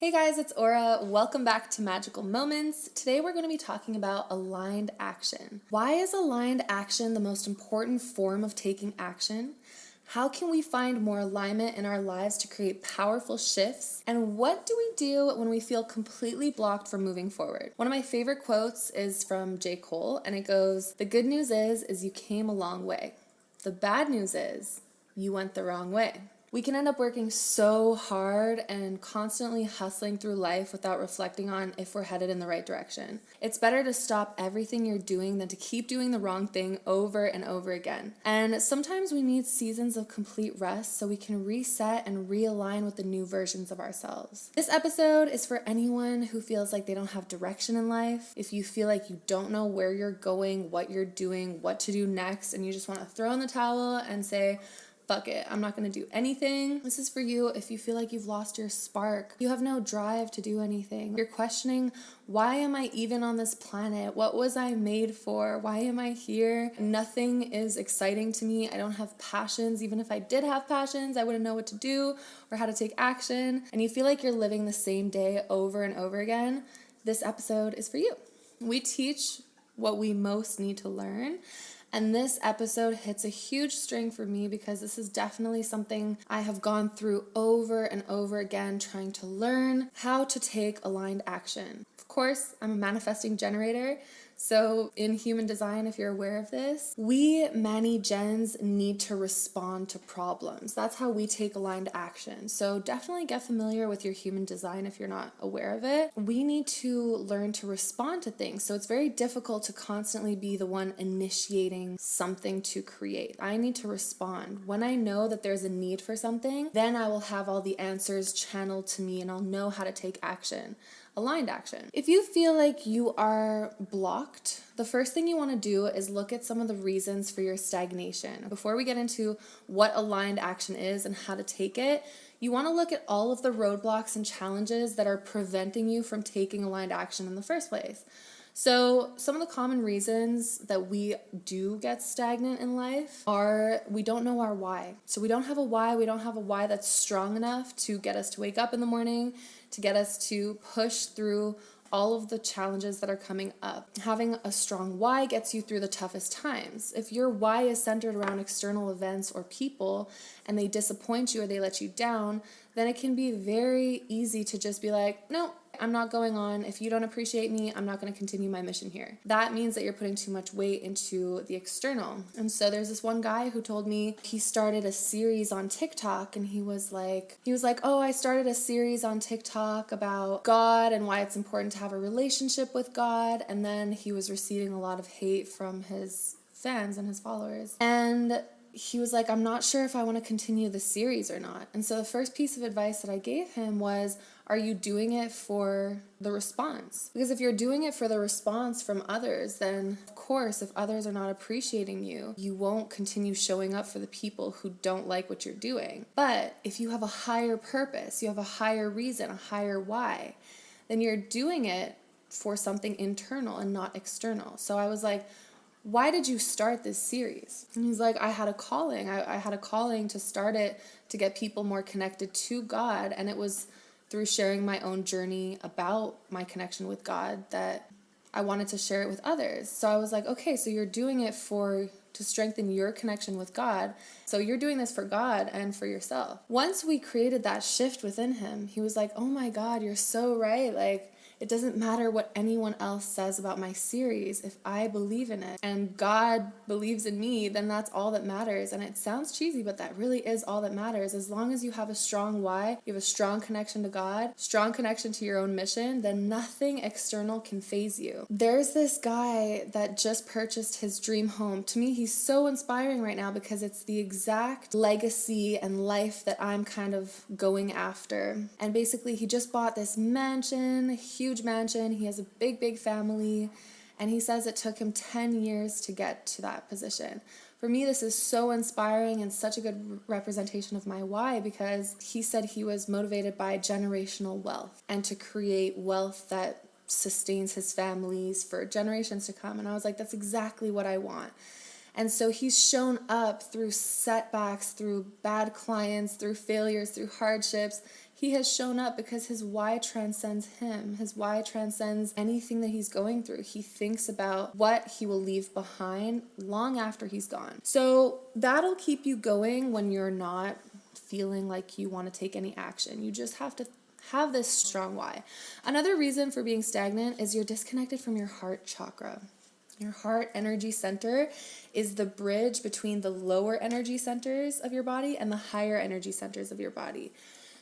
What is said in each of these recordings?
Hey guys, it's Aura. Welcome back to Magical Moments. Today we're going to be talking about aligned action. Why is aligned action the most important form of taking action? How can we find more alignment in our lives to create powerful shifts? And what do we do when we feel completely blocked from moving forward? One of my favorite quotes is from J. Cole, and it goes, "The good news is you came a long way. The bad news is you went the wrong way." We can end up working so hard and constantly hustling through life without reflecting on if we're headed in the right direction. It's better to stop everything you're doing than to keep doing the wrong thing over and over again. And sometimes we need seasons of complete rest so we can reset and realign with the new versions of ourselves. This episode is for anyone who feels like they don't have direction in life. If you feel like you don't know where you're going, what you're doing, what to do next, and you just want to throw in the towel and say, fuck it, I'm not going to do anything. This is for you if you feel like you've lost your spark. You have no drive to do anything. You're questioning, why am I even on this planet? What was I made for? Why am I here? Nothing is exciting to me. I don't have passions. Even if I did have passions, I wouldn't know what to do or how to take action. And you feel like you're living the same day over and over again. This episode is for you. We teach what we most need to learn. And this episode hits a huge string for me because this is definitely something I have gone through over and over again, trying to learn how to take aligned action. Of course, I'm a manifesting generator. So in human design, if you're aware of this, we Mani-Gens need to respond to problems. That's how we take aligned action. So definitely get familiar with your human design if you're not aware of it. We need to learn to respond to things. So it's very difficult to constantly be the one initiating something to create. I need to respond. When I know that there's a need for something, then I will have all the answers channeled to me and I'll know how to take action. Aligned action. If you feel like you are blocked, the first thing you want to do is look at some of the reasons for your stagnation. Before we get into what aligned action is and how to take it, you want to look at all of the roadblocks and challenges that are preventing you from taking aligned action in the first place. So some of the common reasons that we do get stagnant in life are we don't know our why. So we don't have a why. We don't have a why that's strong enough to get us to wake up in the morning, to get us to push through all of the challenges that are coming up. Having a strong why gets you through the toughest times. If your why is centered around external events or people and they disappoint you or they let you down, then it can be very easy to just be like, no, I'm not going on. If you don't appreciate me, I'm not going to continue my mission here. That means that you're putting too much weight into the external. And so there's this one guy who told me he started a series on TikTok and he was like, oh, I started a series on TikTok about God and why it's important to have a relationship with God. And then he was receiving a lot of hate from his fans and his followers. And he was like, I'm not sure if I want to continue the series or not. And so the first piece of advice that I gave him was, are you doing it for the response? Because if you're doing it for the response from others, then of course, if others are not appreciating you, you won't continue showing up for the people who don't like what you're doing. But if you have a higher purpose, you have a higher reason, a higher why, then you're doing it for something internal and not external. So I was like, why did you start this series? And he's like, I had a calling. I had a calling to start it to get people more connected to God. And it was through sharing my own journey about my connection with God that I wanted to share it with others. So I was like, okay, so you're doing it to strengthen your connection with God. So you're doing this for God and for yourself. Once we created that shift within him, he was like, oh my God, you're so right. Like, it doesn't matter what anyone else says about my series. If I believe in it and God believes in me, then that's all that matters. And it sounds cheesy, but that really is all that matters. As long as you have a strong why, you have a strong connection to God, strong connection to your own mission, then nothing external can faze you. There's this guy that just purchased his dream home. To me, he's so inspiring right now because it's the exact legacy and life that I'm kind of going after. And basically, he just bought this mansion, huge mansion. He has a big family, and he says it took him 10 years to get to that position. For me, this is so inspiring and such a good representation of my why, because he said he was motivated by generational wealth and to create wealth that sustains his families for generations to come. And I was like, that's exactly what I want. And so he's shown up through setbacks, through bad clients, through failures, through hardships. He has shown up because his why transcends him. His why transcends anything that he's going through. He thinks about what he will leave behind long after he's gone. So that'll keep you going when you're not feeling like you want to take any action. You just have to have this strong why. Another reason for being stagnant is you're disconnected from your heart chakra. Your heart energy center is the bridge between the lower energy centers of your body and the higher energy centers of your body.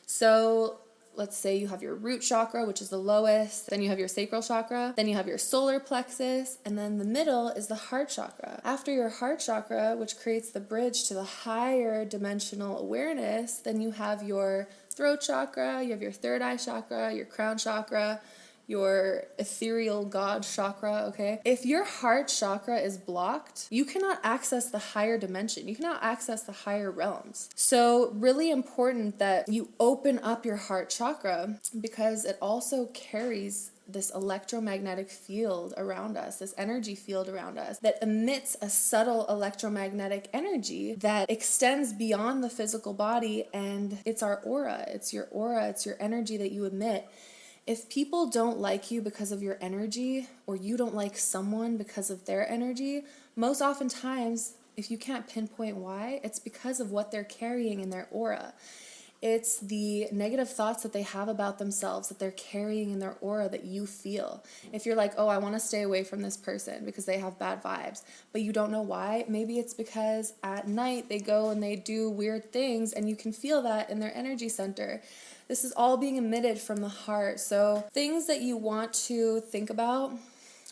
So let's say you have your root chakra, which is the lowest, then you have your sacral chakra, then you have your solar plexus, and then the middle is the heart chakra. After your heart chakra, which creates the bridge to the higher dimensional awareness, then you have your throat chakra, you have your third eye chakra, your crown chakra, your ethereal God chakra, okay? If your heart chakra is blocked, you cannot access the higher dimension. You cannot access the higher realms. So really important that you open up your heart chakra because it also carries this electromagnetic field around us, this energy field around us that emits a subtle electromagnetic energy that extends beyond the physical body, and it's our aura. It's your aura, it's your energy that you emit. If people don't like you because of your energy, or you don't like someone because of their energy, most oftentimes, if you can't pinpoint why, it's because of what they're carrying in their aura. It's the negative thoughts that they have about themselves that they're carrying in their aura that you feel. If you're like, oh, I want to stay away from this person because they have bad vibes, but you don't know why, maybe it's because at night they go and they do weird things and you can feel that in their energy center. This is all being emitted from the heart. So things that you want to think about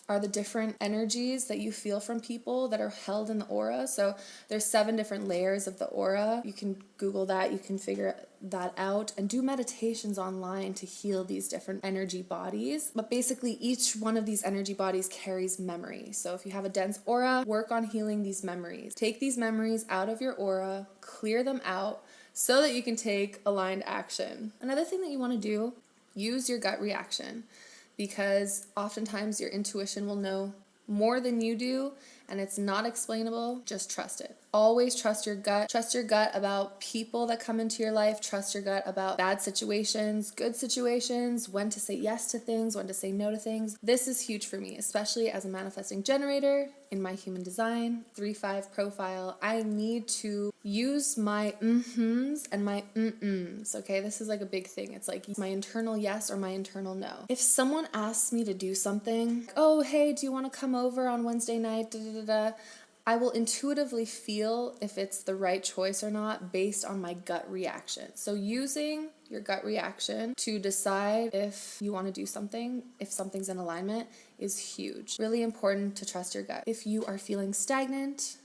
are the different energies that you feel from people that are held in the aura. So there's 7 different layers of the aura. You can Google that, you can figure that out and do meditations online to heal these different energy bodies. But basically each one of these energy bodies carries memory. So if you have a dense aura, work on healing these memories. Take these memories out of your aura, clear them out, so that you can take aligned action. Another thing that you want to do, use your gut reaction, because oftentimes your intuition will know more than you do and it's not explainable. Just trust it. Always trust your gut. Trust your gut about people that come into your life. Trust your gut about bad situations, good situations, when to say yes to things, when to say no to things. This is huge for me, especially as a manifesting generator in my human design 3-5 profile. I need to use my mm-hms and my mm-ms, okay? This is like a big thing. It's like my internal yes or my internal no. If someone asks me to do something, oh, hey, do you want to come over on Wednesday night? I will intuitively feel if it's the right choice or not based on my gut reaction. So using your gut reaction to decide if you want to do something, if something's in alignment, is huge. Really important to trust your gut. If you are feeling stagnant,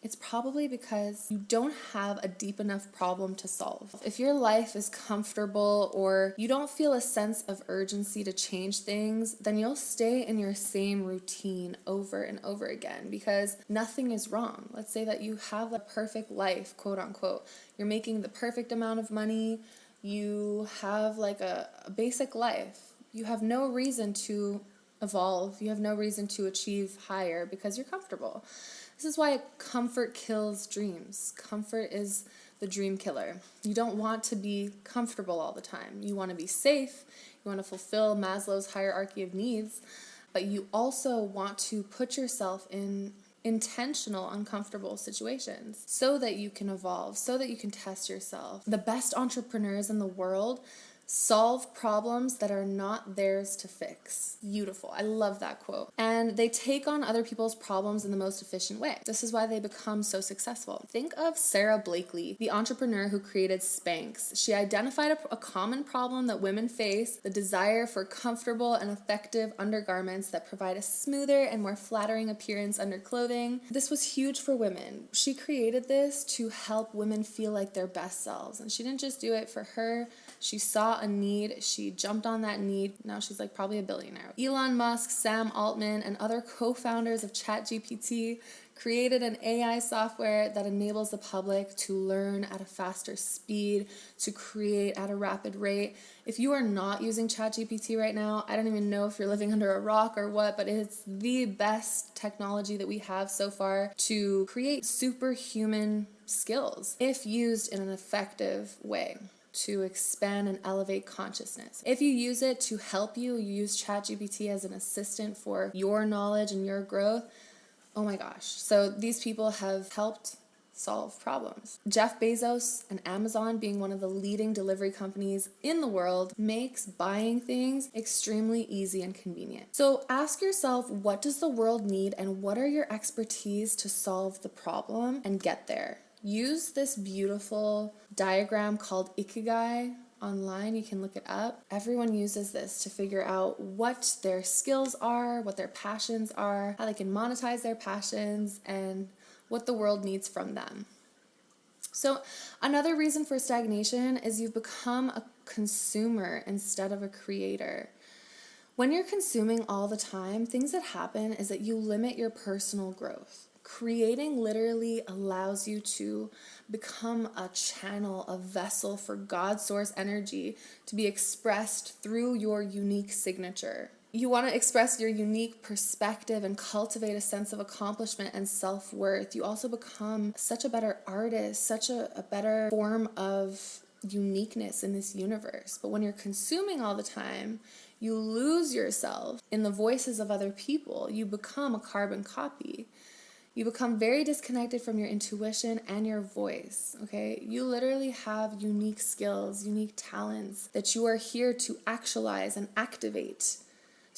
it's probably because you don't have a deep enough problem to solve. If your life is comfortable or you don't feel a sense of urgency to change things, then you'll stay in your same routine over and over again because nothing is wrong. Let's say that you have a perfect life, quote unquote. You're making the perfect amount of money. You have like a basic life. You have no reason to evolve. You have no reason to achieve higher because you're comfortable. This is why comfort kills dreams. Comfort is the dream killer. You don't want to be comfortable all the time. You want to be safe. You want to fulfill Maslow's hierarchy of needs, but you also want to put yourself in intentional, uncomfortable situations so that you can evolve, so that you can test yourself. The best entrepreneurs in the world solve problems that are not theirs to fix. Beautiful. I love that quote. And they take on other people's problems in the most efficient way. This is why they become so successful. Think of Sarah Blakely, the entrepreneur who created Spanx. She identified a common problem that women face, the desire for comfortable and effective undergarments that provide a smoother and more flattering appearance under clothing. This was huge for women. She created this to help women feel like their best selves. And she didn't just do it for her. She saw a need, she jumped on that need. Now she's like probably a billionaire. Elon Musk, Sam Altman, and other co-founders of ChatGPT created an AI software that enables the public to learn at a faster speed, to create at a rapid rate. If you are not using ChatGPT right now, I don't even know if you're living under a rock or what, but it's the best technology that we have so far to create superhuman skills if used in an effective way. to expand and elevate consciousness. If you use it to help you, you use ChatGPT as an assistant for your knowledge and your growth, oh my gosh. So these people have helped solve problems. Jeff Bezos and Amazon, being one of the leading delivery companies in the world, makes buying things extremely easy and convenient. So ask yourself, what does the world need and what are your expertise to solve the problem and get there? Use this beautiful diagram called Ikigai online. You can look it up. Everyone uses this to figure out what their skills are, what their passions are, how they can monetize their passions, and what the world needs from them. So another reason for stagnation is you've become a consumer instead of a creator. When you're consuming all the time, things that happen is that you limit your personal growth. Creating literally allows you to become a channel, a vessel for God's source energy to be expressed through your unique signature. You want to express your unique perspective and cultivate a sense of accomplishment and self-worth. You also become such a better artist, such a better form of uniqueness in this universe. But when you're consuming all the time, you lose yourself in the voices of other people. You become a carbon copy. You become very disconnected from your intuition and your voice, okay? You literally have unique skills, unique talents that you are here to actualize and activate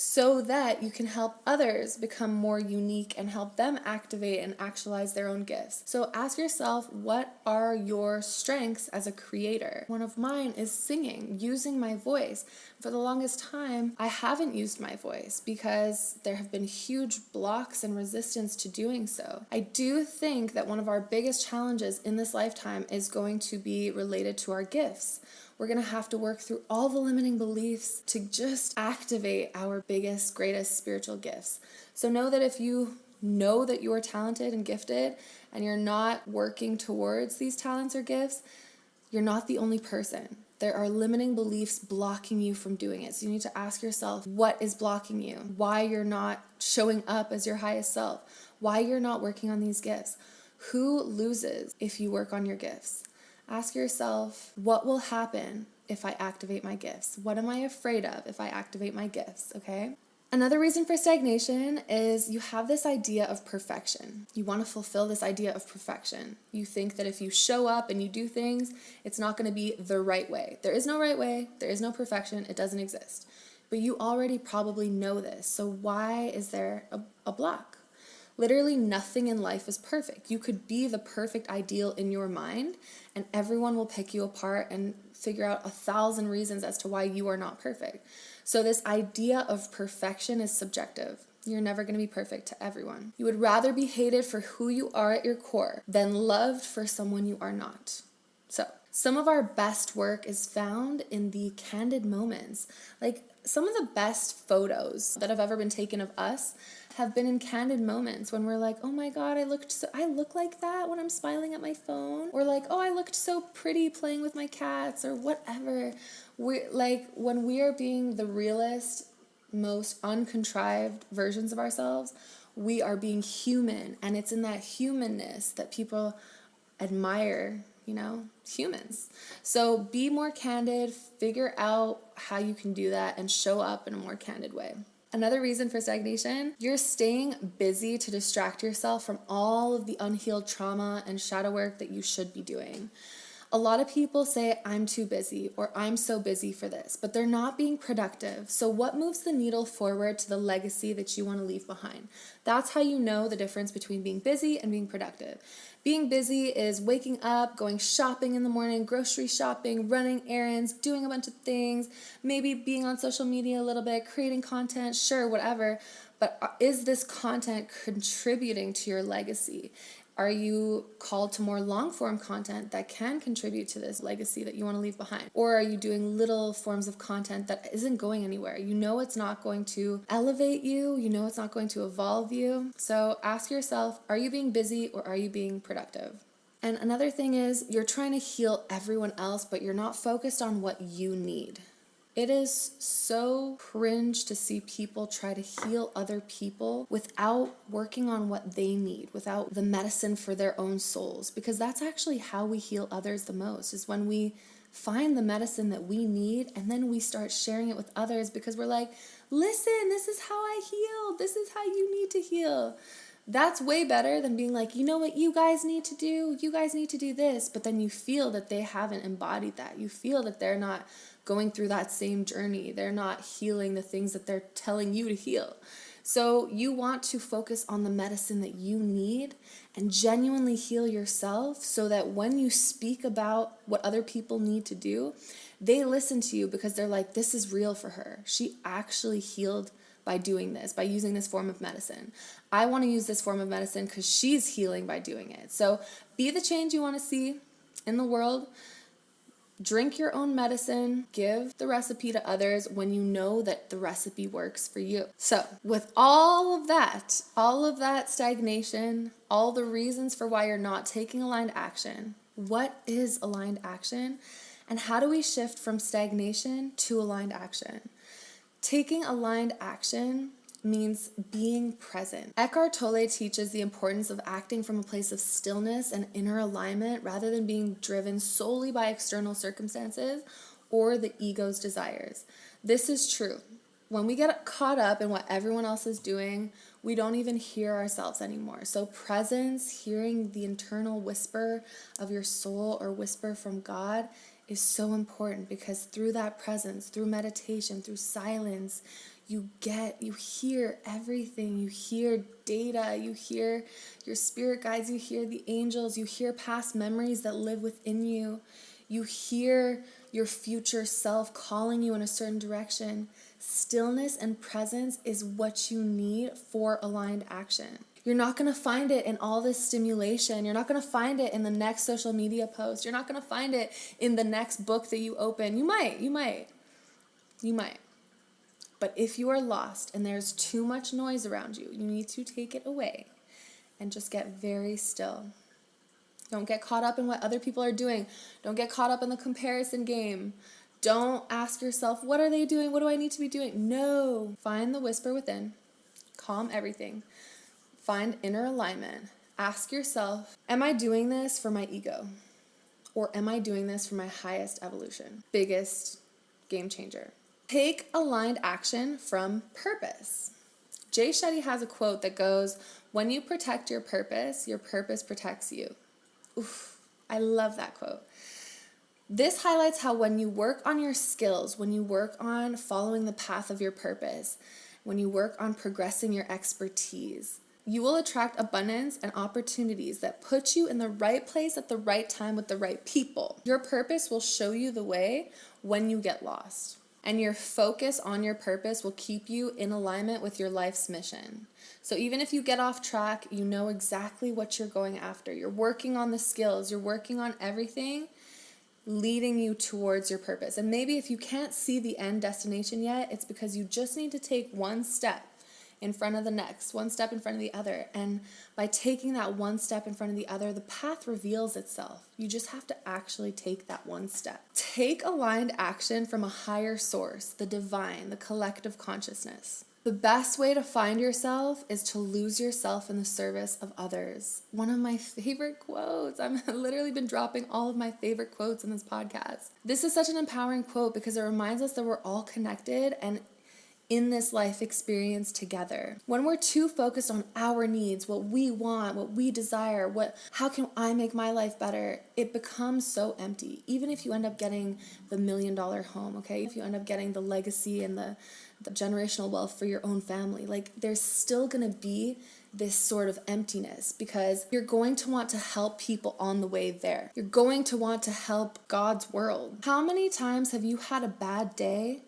so that you can help others become more unique and help them activate and actualize their own gifts. So ask yourself, what are your strengths as a creator? One of mine is singing, using my voice. For the longest time, I haven't used my voice because there have been huge blocks and resistance to doing so. I do think that one of our biggest challenges in this lifetime is going to be related to our gifts. We're going to have to work through all the limiting beliefs to just activate our biggest, greatest spiritual gifts. So know that if you know that you are talented and gifted and you're not working towards these talents or gifts, you're not the only person. There are limiting beliefs blocking you from doing it. So you need to ask yourself, what is blocking you? Why you're not showing up as your highest self? Why you're not working on these gifts? Who loses if you work on your gifts? Ask yourself, what will happen if I activate my gifts? What am I afraid of if I activate my gifts, okay? Another reason for stagnation is you have this idea of perfection. You want to fulfill this idea of perfection. You think that if you show up and you do things, it's not going to be the right way. There is no right way. There is no perfection. It doesn't exist. But you already probably know this. So why is there a block? Literally nothing in life is perfect. You could be the perfect ideal in your mind, and everyone will pick you apart and figure out 1,000 reasons as to why you are not perfect. So this idea of perfection is subjective. You're never going to be perfect to everyone. You would rather be hated for who you are at your core than loved for someone you are not. So some of our best work is found in the candid moments. Like some of the best photos that have ever been taken of us have been in candid moments when we're like, oh my God, I look like that when I'm smiling at my phone, or like, oh, I looked so pretty playing with my cats, or whatever. When we are being the realest, most uncontrived versions of ourselves, we are being human, and it's in that humanness that people admire, humans. So be more candid, figure out how you can do that, and show up in a more candid way. Another reason for stagnation, you're staying busy to distract yourself from all of the unhealed trauma and shadow work that you should be doing. A lot of people say, I'm too busy, or I'm so busy for this, but they're not being productive. So what moves the needle forward to the legacy that you want to leave behind? That's how you know the difference between being busy and being productive. Being busy is waking up, going shopping in the morning, grocery shopping, running errands, doing a bunch of things, maybe being on social media a little bit, creating content, sure, whatever. But is this content contributing to your legacy? Are you called to more long-form content that can contribute to this legacy that you want to leave behind? Or are you doing little forms of content that isn't going anywhere? You know it's not going to elevate you. You know it's not going to evolve you. So ask yourself, are you being busy or are you being productive? And another thing is you're trying to heal everyone else, but you're not focused on what you need. It is so cringe to see people try to heal other people without working on what they need, without the medicine for their own souls, because that's actually how we heal others the most, is when we find the medicine that we need, and then we start sharing it with others because we're like, listen, this is how I heal. This is how you need to heal. That's way better than being like, you know what you guys need to do? You guys need to do this. But then you feel that they haven't embodied that. You feel that they're not going through that same journey. They're not healing the things that they're telling you to heal. So you want to focus on the medicine that you need and genuinely heal yourself so that when you speak about what other people need to do, they listen to you because they're like, this is real for her. She actually healed by doing this, by using this form of medicine. I want to use this form of medicine because she's healing by doing it. So be the change you want to see in the world. Drink your own medicine. Give the recipe to others when you know that the recipe works for you. So with all of that stagnation, all the reasons for why you're not taking aligned action, what is aligned action? And how do we shift from stagnation to aligned action? Taking aligned action means being present. Eckhart Tolle teaches the importance of acting from a place of stillness and inner alignment rather than being driven solely by external circumstances or the ego's desires. This is true. When we get caught up in what everyone else is doing, we don't even hear ourselves anymore. So presence, hearing the internal whisper of your soul or whisper from God is so important because through that presence, through meditation, through silence, you hear everything. You hear data, you hear your spirit guides, you hear the angels, you hear past memories that live within you. You hear your future self calling you in a certain direction. Stillness and presence is what you need for aligned action. You're not going to find it in all this stimulation. You're not going to find it in the next social media post. You're not going to find it in the next book that you open. You might. But if you are lost and there's too much noise around you, you need to take it away and just get very still. Don't get caught up in what other people are doing. Don't get caught up in the comparison game. Don't ask yourself, what are they doing? What do I need to be doing? No. Find the whisper within. Calm everything. Find inner alignment. Ask yourself, am I doing this for my ego? Or am I doing this for my highest evolution? Biggest game changer. Take aligned action from purpose. Jay Shetty has a quote that goes, when you protect your purpose protects you. Oof, I love that quote. This highlights how when you work on your skills, when you work on following the path of your purpose, when you work on progressing your expertise, you will attract abundance and opportunities that put you in the right place at the right time with the right people. Your purpose will show you the way when you get lost. And your focus on your purpose will keep you in alignment with your life's mission. So even if you get off track, you know exactly what you're going after. You're working on the skills. You're working on everything leading you towards your purpose. And maybe if you can't see the end destination yet, it's because you just need to take one step in front of the next, one step in front of the other. And by taking that one step in front of the other, the path reveals itself. You just have to actually take that one step. Take aligned action from a higher source, the divine, the collective consciousness. The best way to find yourself is to lose yourself in the service of others. One of my favorite quotes. I've literally been dropping all of my favorite quotes in this podcast. This is such an empowering quote because it reminds us that we're all connected and in this life experience together. When we're too focused on our needs, what we want, what we desire, how can I make my life better, it becomes so empty. Even if you end up getting the $1 million home, okay? If you end up getting the legacy and the generational wealth for your own family, like there's still gonna be this sort of emptiness because you're going to want to help people on the way there. You're going to want to help God's world. How many times have you had a bad day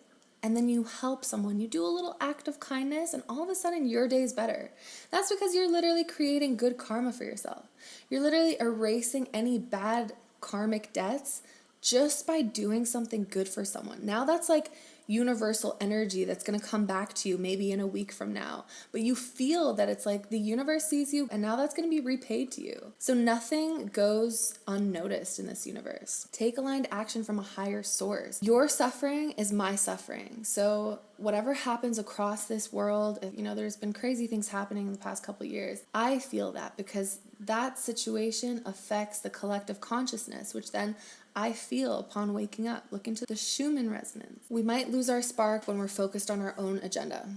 and then you help someone, you do a little act of kindness, and all of a sudden your day is better? That's because you're literally creating good karma for yourself. You're literally erasing any bad karmic debts just by doing something good for someone. Now that's like universal energy that's going to come back to you maybe in a week from now. But you feel that it's like the universe sees you and now that's going to be repaid to you. So nothing goes unnoticed in this universe. Take aligned action from a higher source. Your suffering is my suffering. So whatever happens across this world, there's been crazy things happening in the past couple of years. I feel that because that situation affects the collective consciousness, which then I feel upon waking up. Look into the Schumann resonance. We might lose our spark when we're focused on our own agenda.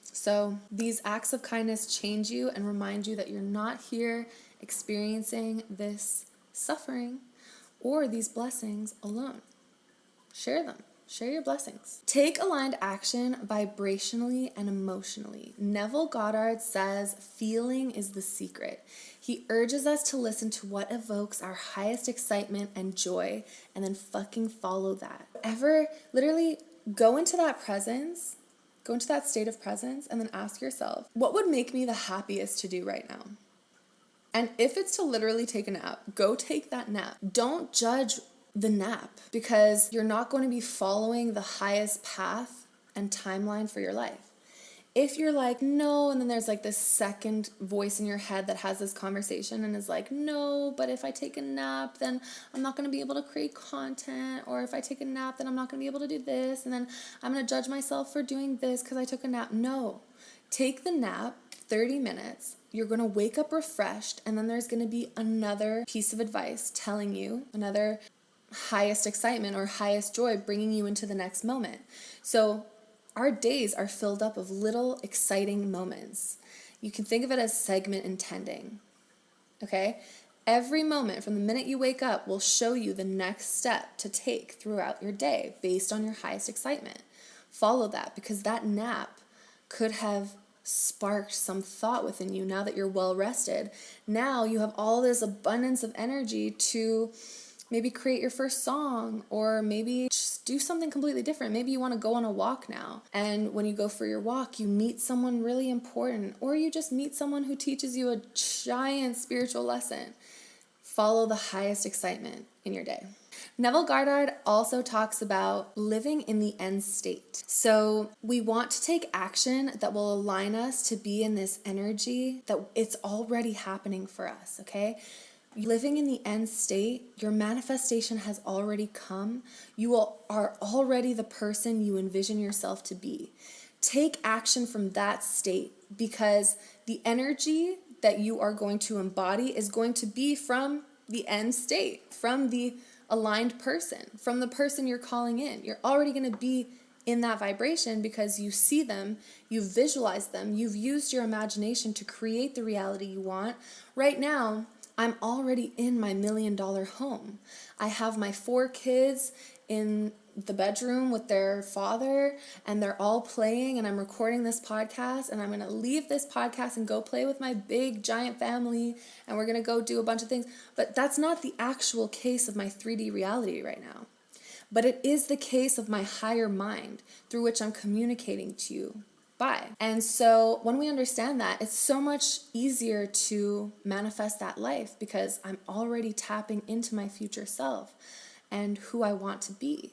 So these acts of kindness change you and remind you that you're not here experiencing this suffering or these blessings alone. Share them. Share your blessings. Take aligned action vibrationally and emotionally. Neville Goddard says, feeling is the secret. He urges us to listen to what evokes our highest excitement and joy, and then fucking follow that. Literally go into that presence, go into that state of presence, and then ask yourself, what would make me the happiest to do right now? And if it's to literally take a nap, go take that nap. Don't judge the nap, because you're not going to be following the highest path and timeline for your life. If you're like, no, and then there's like this second voice in your head that has this conversation and is like, no, but if I take a nap, then I'm not going to be able to create content, or if I take a nap, then I'm not going to be able to do this, and then I'm going to judge myself for doing this because I took a nap. No, take the nap, 30 minutes, you're going to wake up refreshed, and then there's going to be another piece of advice telling you, another highest excitement or highest joy bringing you into the next moment. So our days are filled up of little exciting moments. You can think of it as segment intending. Okay? Every moment from the minute you wake up will show you the next step to take throughout your day based on your highest excitement. Follow that, because that nap could have sparked some thought within you. Now that you're well rested, now you have all this abundance of energy to maybe create your first song, or maybe just do something completely different. Maybe you want to go on a walk now, and when you go for your walk, you meet someone really important, or you just meet someone who teaches you a giant spiritual lesson. Follow the highest excitement in your day. Neville Goddard also talks about living in the end state. So we want to take action that will align us to be in this energy that it's already happening for us, okay? Living in the end state, your manifestation has already come. You are already the person you envision yourself to be. Take action from that state, because the energy that you are going to embody is going to be from the end state, from the aligned person, from the person you're calling in. You're already going to be in that vibration because you see them, you've visualized them, you've used your imagination to create the reality you want. Right now, I'm already in my $1 million home. I have my 4 kids in the bedroom with their father, and they're all playing, and I'm recording this podcast, and I'm going to leave this podcast and go play with my big giant family, and we're going to go do a bunch of things. But that's not the actual case of my 3D reality right now. But it is the case of my higher mind through which I'm communicating to you by. And so when we understand that, it's so much easier to manifest that life, because I'm already tapping into my future self and who I want to be.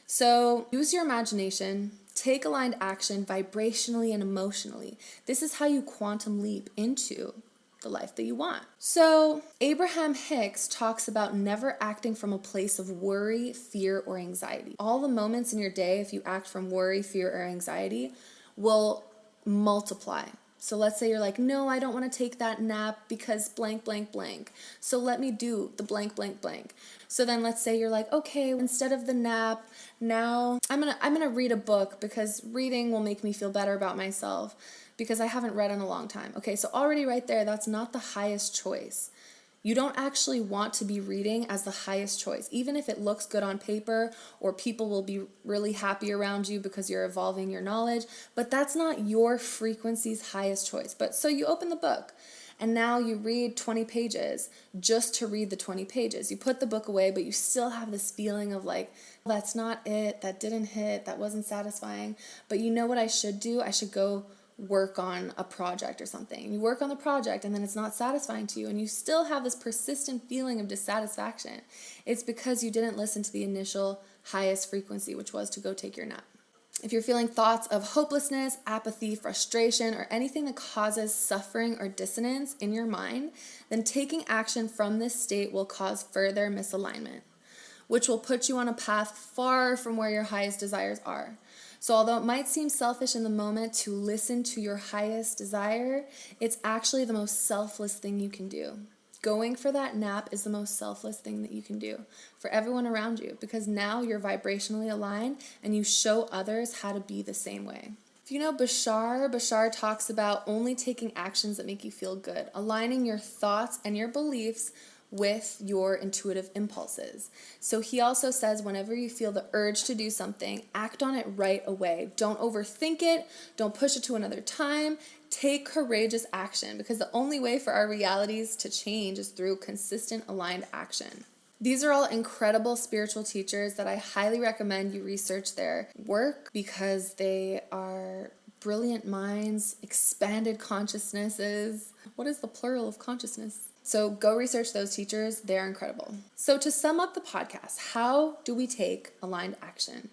So use your imagination, take aligned action vibrationally and emotionally. This is how you quantum leap into the life that you want. So Abraham Hicks talks about never acting from a place of worry, fear, or anxiety. All the moments in your day, if you act from worry, fear, or anxiety, will multiply. So let's say you're like, no, I don't want to take that nap because blank, blank, blank. So let me do the blank, blank, blank. So then let's say you're like, okay, instead of the nap, now I'm gonna read a book, because reading will make me feel better about myself, because I haven't read in a long time. Okay, so already right there, that's not the highest choice. You don't actually want to be reading as the highest choice, even if it looks good on paper or people will be really happy around you because you're evolving your knowledge, but that's not your frequency's highest choice. But so you open the book and now you read 20 pages just to read the 20 pages. You put the book away, but you still have this feeling of like, that's not it, that didn't hit, that wasn't satisfying. But you know what I should do? I should go work on a project or something. You work on the project and then it's not satisfying to you, and you still have this persistent feeling of dissatisfaction. It's because you didn't listen to the initial highest frequency, which was to go take your nap. If you're feeling thoughts of hopelessness, apathy, frustration, or anything that causes suffering or dissonance in your mind, then taking action from this state will cause further misalignment, which will put you on a path far from where your highest desires are. So although it might seem selfish in the moment to listen to your highest desire, it's actually the most selfless thing you can do. Going for that nap is the most selfless thing that you can do for everyone around you, because now you're vibrationally aligned and you show others how to be the same way. If you know Bashar talks about only taking actions that make you feel good, aligning your thoughts and your beliefs with your intuitive impulses. So he also says whenever you feel the urge to do something, act on it right away. Don't overthink it. Don't push it to another time. Take courageous action, because the only way for our realities to change is through consistent aligned action. These are all incredible spiritual teachers that I highly recommend you research their work, because they are brilliant minds, expanded consciousnesses. What is the plural of consciousness? So go research those teachers. They're incredible. So to sum up the podcast, how do we take aligned action?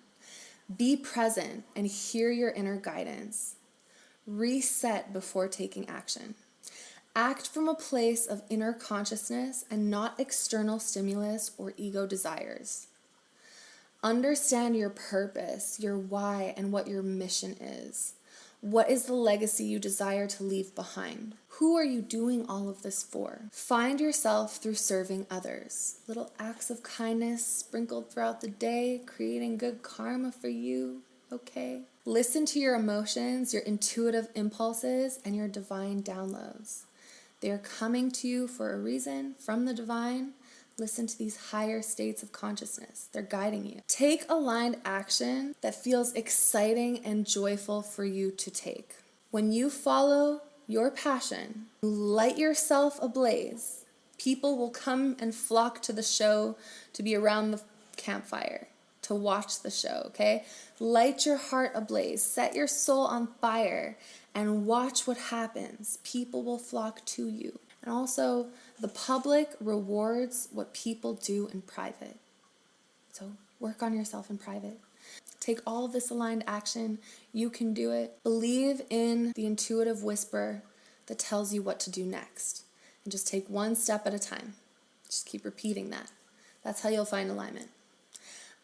Be present and hear your inner guidance. Reset before taking action. Act from a place of inner consciousness and not external stimulus or ego desires. Understand your purpose, your why, and what your mission is. What is the legacy you desire to leave behind? Who are you doing all of this for? Find yourself through serving others. Little acts of kindness sprinkled throughout the day, creating good karma for you, okay? Listen to your emotions, your intuitive impulses, and your divine downloads. They are coming to you for a reason from the divine. Listen to these higher states of consciousness. They're guiding you. Take aligned action that feels exciting and joyful for you to take. When you follow your passion, light yourself ablaze, people will come and flock to the show to be around the campfire, to watch the show, okay? Light your heart ablaze, set your soul on fire, and watch what happens. People will flock to you. And also, the public rewards what people do in private. So work on yourself in private. Take all of this aligned action. You can do it. Believe in the intuitive whisper that tells you what to do next. And just take one step at a time. Just keep repeating that. That's how you'll find alignment.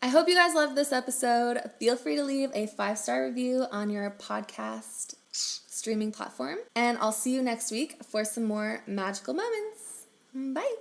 I hope you guys loved this episode. Feel free to leave a 5-star review on your podcast streaming platform. And I'll see you next week for some more magical moments. Bye.